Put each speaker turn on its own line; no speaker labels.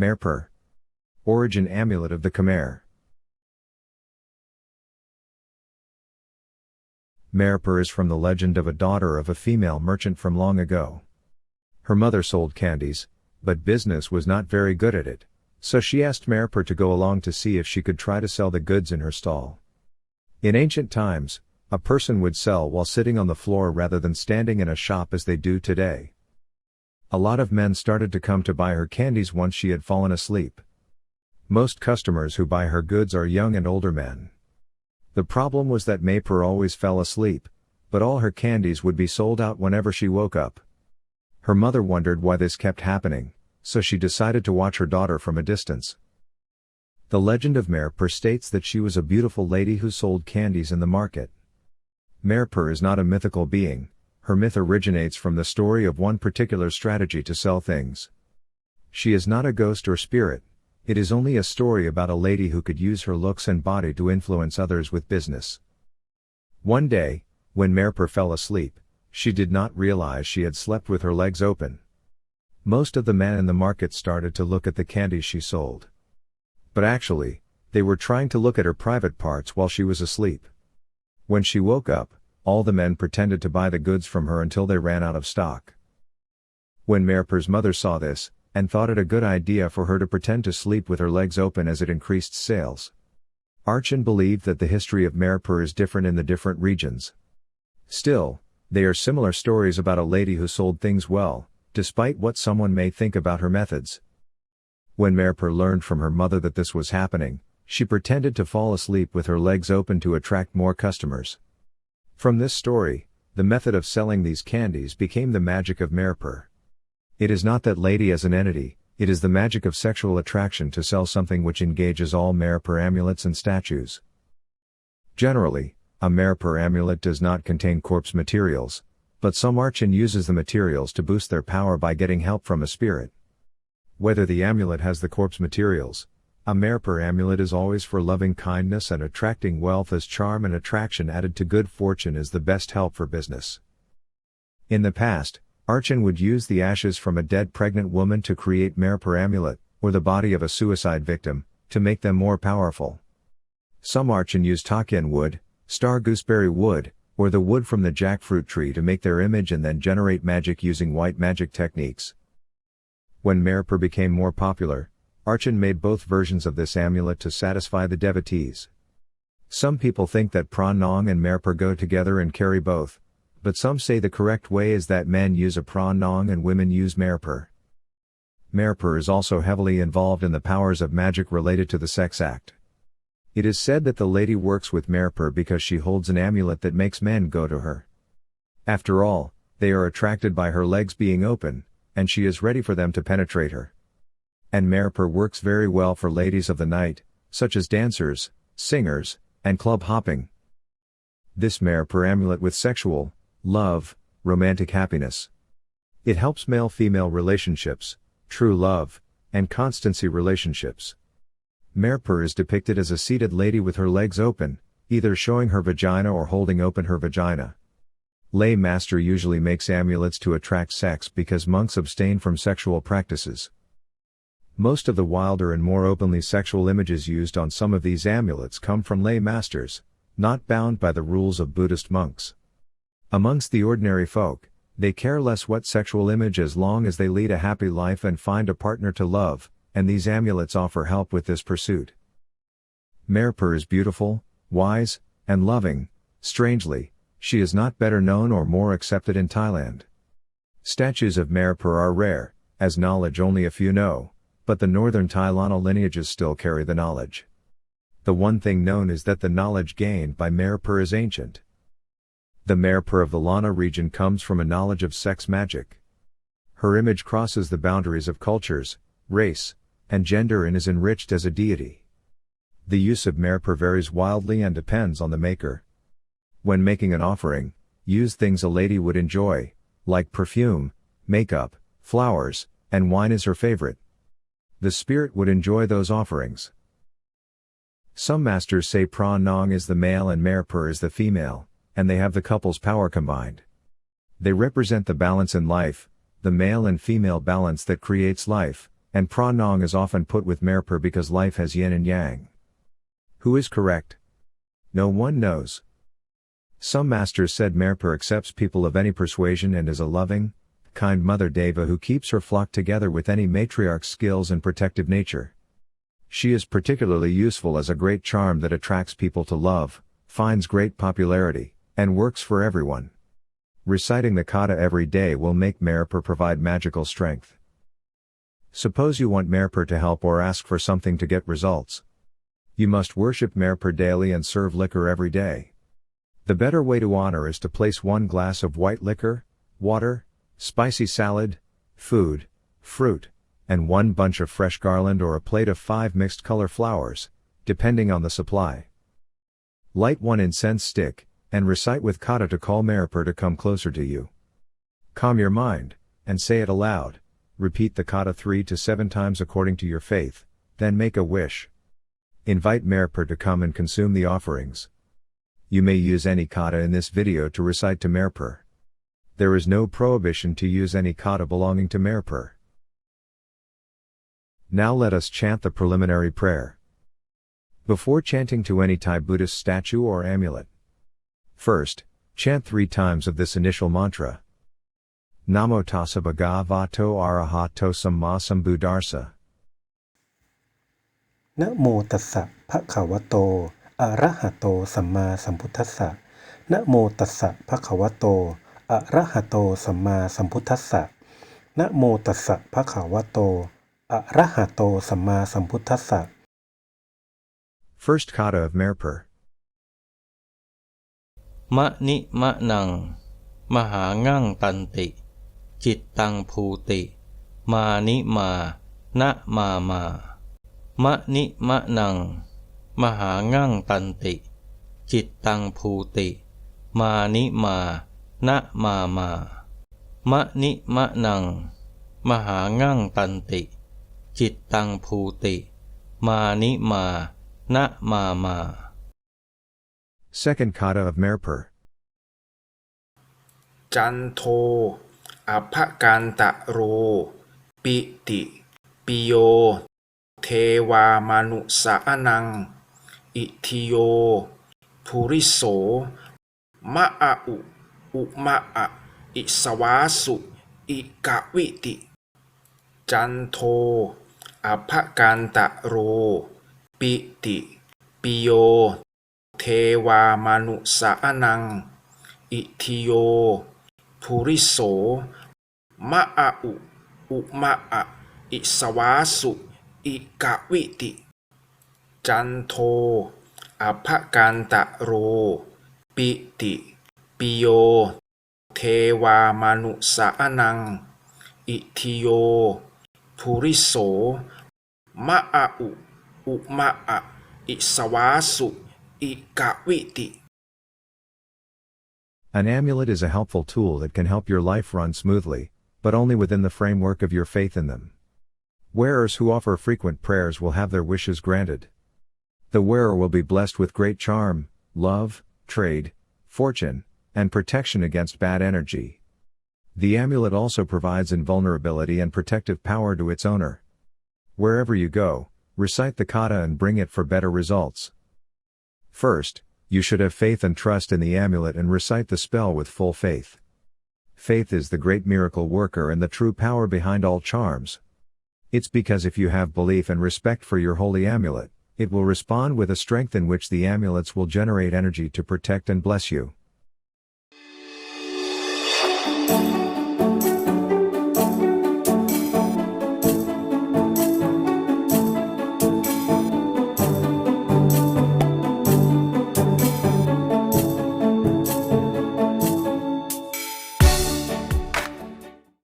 Mae Per Origin Amulet of the Khmer. Mae Per is from the legend of a daughter of a female merchant from long ago. Her mother sold candies, but business was not very good at it, so she asked Mae Per to go along to see if she could try to sell the goods in her stall. In ancient times, a person would sell while sitting on the floor rather than standing in a shop as they do today. A lot of men started to come to buy her candies once she had fallen asleep. Most customers who buy her goods are young and older men. The problem was that Mae Per always fell asleep, but all her candies would be sold out whenever she woke up. Her mother wondered why this kept happening, so she decided to watch her daughter from a distance. The legend of Mae Per states that she was a beautiful lady who sold candies in the market. Mae Per is not a mythical being. Her myth originates from the story of one particular strategy to sell things. She is not a ghost or spirit. It is only a story about a lady who could use her looks and body to influence others with business. One day, when Mae Per fell asleep, she did not realize she had slept with her legs open. Most of the men in the market started to look at the candies she sold. But actually, they were trying to look at her private parts while she was asleep. When she woke up, all the men pretended to buy the goods from her until they ran out of stock. When Mae Per's mother saw this, and thought it a good idea for her to pretend to sleep with her legs open as it increased sales. Archon believed that the history of Mae Per is different in the different regions. Still, they are similar stories about a lady who sold things well, despite what someone may think about her methods. When Mae Per learned from her mother that this was happening, she pretended to fall asleep with her legs open to attract more customers. From this story, the method of selling these candies became the magic of Mae Per. It is not that lady as an entity, it is the magic of sexual attraction to sell something which engages all Mae Per amulets and statues. Generally, a Mae Per amulet does not contain corpse materials, but some Archon uses the materials to boost their power by getting help from a spirit. Whether the amulet has the corpse materials, a Mae Per amulet is always for loving kindness and attracting wealth, as charm and attraction added to good fortune is the best help for business. In the past, Archon would use the ashes from a dead pregnant woman to create Mae Per amulet, or the body of a suicide victim, to make them more powerful. Some Archon use Takken wood, star gooseberry wood, or the wood from the jackfruit tree to make their image and then generate magic using white magic techniques. When Mae Per became more popular, Archon made both versions of this amulet to satisfy the devotees. Some people think that Pra Nong and Mae Per go together and carry both, but some say the correct way is that men use a Pra Nong and women use Mae Per. Mae Per is also heavily involved in the powers of magic related to the sex act. It is said that the lady works with Mae Per because she holds an amulet that makes men go to her. After all, they are attracted by her legs being open, and she is ready for them to penetrate her. And Mae Per works very well for ladies of the night, such as dancers, singers, and club hopping. This Mae Per amulet with sexual, love, romantic happiness. It helps male-female relationships, true love, and constancy relationships. Mae Per is depicted as a seated lady with her legs open, either showing her vagina or holding open her vagina. Lay master usually makes amulets to attract sex because monks abstain from sexual practices. Most of the wilder and more openly sexual images used on some of these amulets come from lay masters, not bound by the rules of Buddhist monks. Amongst the ordinary folk, they care less what sexual image as long as they lead a happy life and find a partner to love, and these amulets offer help with this pursuit. Mae Per is beautiful, wise, and loving. Strangely, she is not better known or more accepted in Thailand. Statues of Mae Per are rare, as knowledge only a few know, but the northern Thai Lana lineages still carry the knowledge. The one thing known is that the knowledge gained by Mae Per is ancient. The Mae Per of the Lana region comes from a knowledge of sex magic. Her image crosses the boundaries of cultures, race, and gender and is enriched as a deity. The use of Mae Per varies wildly and depends on the maker. When making an offering, use things a lady would enjoy, like perfume, makeup, flowers, and wine is her favorite. The spirit would enjoy those offerings. Some masters say Pra Nong is the male and Mae Per is the female, and they have the couple's power combined. They represent the balance in life, the male and female balance that creates life, and Pranong is often put with Mae Per because life has yin and yang. Who is correct? No one knows. Some masters said Mae Per accepts people of any persuasion and is a loving, kind mother deva who keeps her flock together with any matriarch's skills and protective nature. She is particularly useful as a great charm that attracts people to love, finds great popularity, and works for everyone. Reciting the Katha every day will make Mae Per provide magical strength. Suppose you want Mae Per to help or ask for something to get results. You must worship Mae Per daily and serve liquor every day. The better way to honor is to place 1 glass of white liquor, water, spicy salad, food, fruit, and 1 bunch of fresh garland or a plate of 5 mixed color flowers, depending on the supply. Light 1 incense stick, and recite with Katha to call Mae Per to come closer to you. Calm your mind, and say it aloud. Repeat the Katha 3 to 7 times according to your faith, then make a wish. Invite Mae Per to come and consume the offerings. You may use any Katha in this video to recite to Mae Per. There is no prohibition to use any Katha belonging to Mae Per. Now let us chant the preliminary prayer. Before chanting to any Thai Buddhist statue or amulet. First, chant 3 times of this initial mantra. Namo Tassa Bhagavato Arahato Samma Buddhassa.
Namo Tassa Bhagavato Arahato Samma Buddhassa. Namo Tassa Bhagavato Arahato Samma Buddhassa. Namo Tassa Bhagavato Arahato Samma Buddhassa.
First Katha of Mae Per.
Mะนิมะนังมหางั่งตันติจิตตังภูติมานิมานะมามามะนิมะนังมหางั่งตันติจิตตังภูติมานิมานะมามามะนิมะนังมหางั่งตันติจิตตังภูติมานิมานะมามา
Second Katha of Mae Per.
จันโทอภกันตะโรปิติปิโยเทวามนุสานังอิทิโยภูริโสมะอะอุมะอะอิสวาสุอิกะวิติจันโทอภกันตะโรปิติปิโยเทวามนุสานังอิทิโยภูริโสมะอะอุมะอะอิสวาสุอิกะวิติจันโทอภกันตะโรปิติปิโยเทวามนุสานังอิทิโยภูริโสมะอะอุมะอะอิสวาสุอิกะวิติ
An amulet is a helpful tool that can help your life run smoothly, but only within the framework of your faith in them. Wearers who offer frequent prayers will have their wishes granted. The wearer will be blessed with great charm, love, trade, fortune, and protection against bad energy. The amulet also provides invulnerability and protective power to its owner. Wherever you go, recite the Katha and bring it for better results. First, you should have faith and trust in the amulet and recite the spell with full faith. Faith is the great miracle worker and the true power behind all charms. It's because if you have belief and respect for your holy amulet, it will respond with a strength in which the amulets will generate energy to protect and bless you.